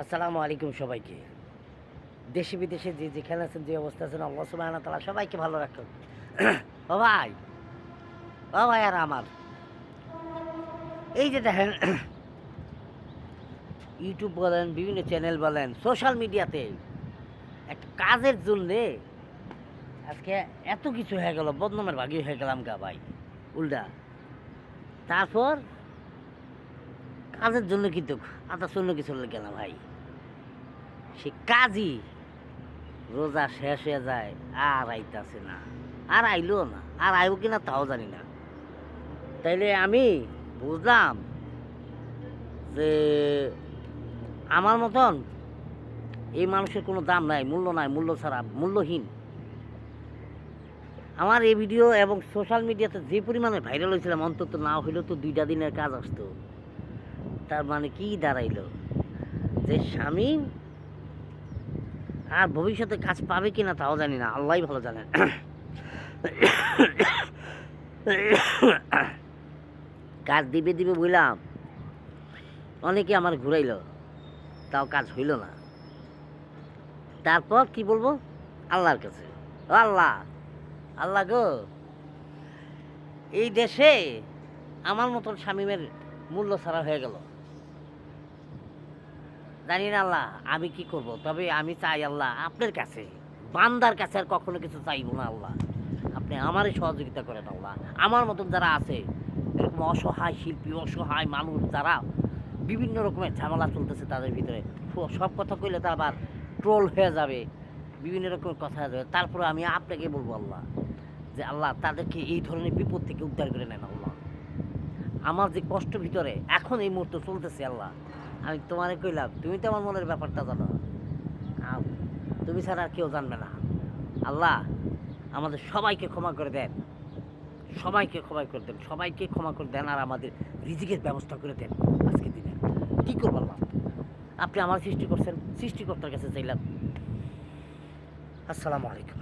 আসসালামু আলাইকুম সবাইকে। দেশে বিদেশে যে যেখানে আছেন, যে অবস্থা আছেন, আল্লাহ সুবহানাহু ওয়া তাআলা সবাইকে ভালো রাখুন। ও ভাই, ও ভাই আর আমার এই যে দেখেন ইউটিউব বলেন, বিভিন্ন চ্যানেল বলেন, সোশ্যাল মিডিয়াতে একটা কাজের জন্যে আজকে এত কিছু হয়ে গেল, বদনামের ভাগী হয়ে গেলাম গা ভাই উল্টা। তারপর কাজের জন্য কিন্তু আদা শূন্য কিছু লেগে না ভাই, সে কাজই রোজা শেষ হয়ে যায় আর আইতাছে না, আর আইলো না, আর আইব কিনা তাও জানি না। তাইলে আমি বুঝলাম যে আমার মতন এই মানুষের কোনো দাম নাই, মূল্য নাই, মূল্য ছাড়া মূল্যহীন। আমার এই ভিডিও এবং সোশ্যাল মিডিয়াতে যে পরিমাণে ভাইরাল হয়েছিলাম, অন্তত না হইলেও তো 2টা দিনের কাজ আসতো। তার মানে কি দাঁড়াইলো যে স্বামী আর ভবিষ্যতে কাজ পাবে কিনা তাও জানি না, আল্লাহই ভালো জানেন। কাজ দিবে দিবে বললাম, অনেকে আমার ঘুরাইলো, তাও কাজ হইল না। তারপর কি বলবো, আল্লাহর কাছে, ও আল্লাহ, আল্লাহ গো, এই দেশে আমার মতন স্বামীমের মূল্য ছাড়া হয়ে গেল। জানি না আল্লাহ আমি কি করব, তবে আমি চাই আল্লাহ আপনার কাছে, বান্দার কাছে আর কখনো কিছু চাইব না আল্লাহ। আপনি আমারই সহযোগিতা করেন আল্লাহ। আমার মতন যারা আছে এরকম অসহায় শিল্পী, অসহায় মানুষ যারা বিভিন্ন রকমের ঝামেলা চলতেছে তাদের ভিতরে, সব কথা কইলে তো আবার ট্রোল হয়ে যাবে, বিভিন্ন রকমের কথা হয়ে যাবে। তারপরে আমি আপনাকে বলবো আল্লাহ, যে আল্লাহ তাদেরকে এই ধরনের বিপদ থেকে উদ্ধার করে নেন আল্লাহ। আমার যে কষ্ট ভিতরে এখন এই মুহূর্তে চলতেছে আল্লাহ, আমি তোমারে কইলাম, তুমি তো আমার মনের ব্যাপারটা জানো, তুমি ছাড়া আর কেউ জানবে না। আল্লাহ আমাদের সবাইকে ক্ষমা করে দেন, সবাইকে ক্ষমা করে দেন, সবাইকে ক্ষমা করে দেন, আর আমাদের রিজিকের ব্যবস্থা করে দেন আজকের দিনে। কী করবো আল্লাহ, আপনি আমার সৃষ্টি করছেন, সৃষ্টিকর্তার কাছে চাইলাম। আসসালামু আলাইকুম।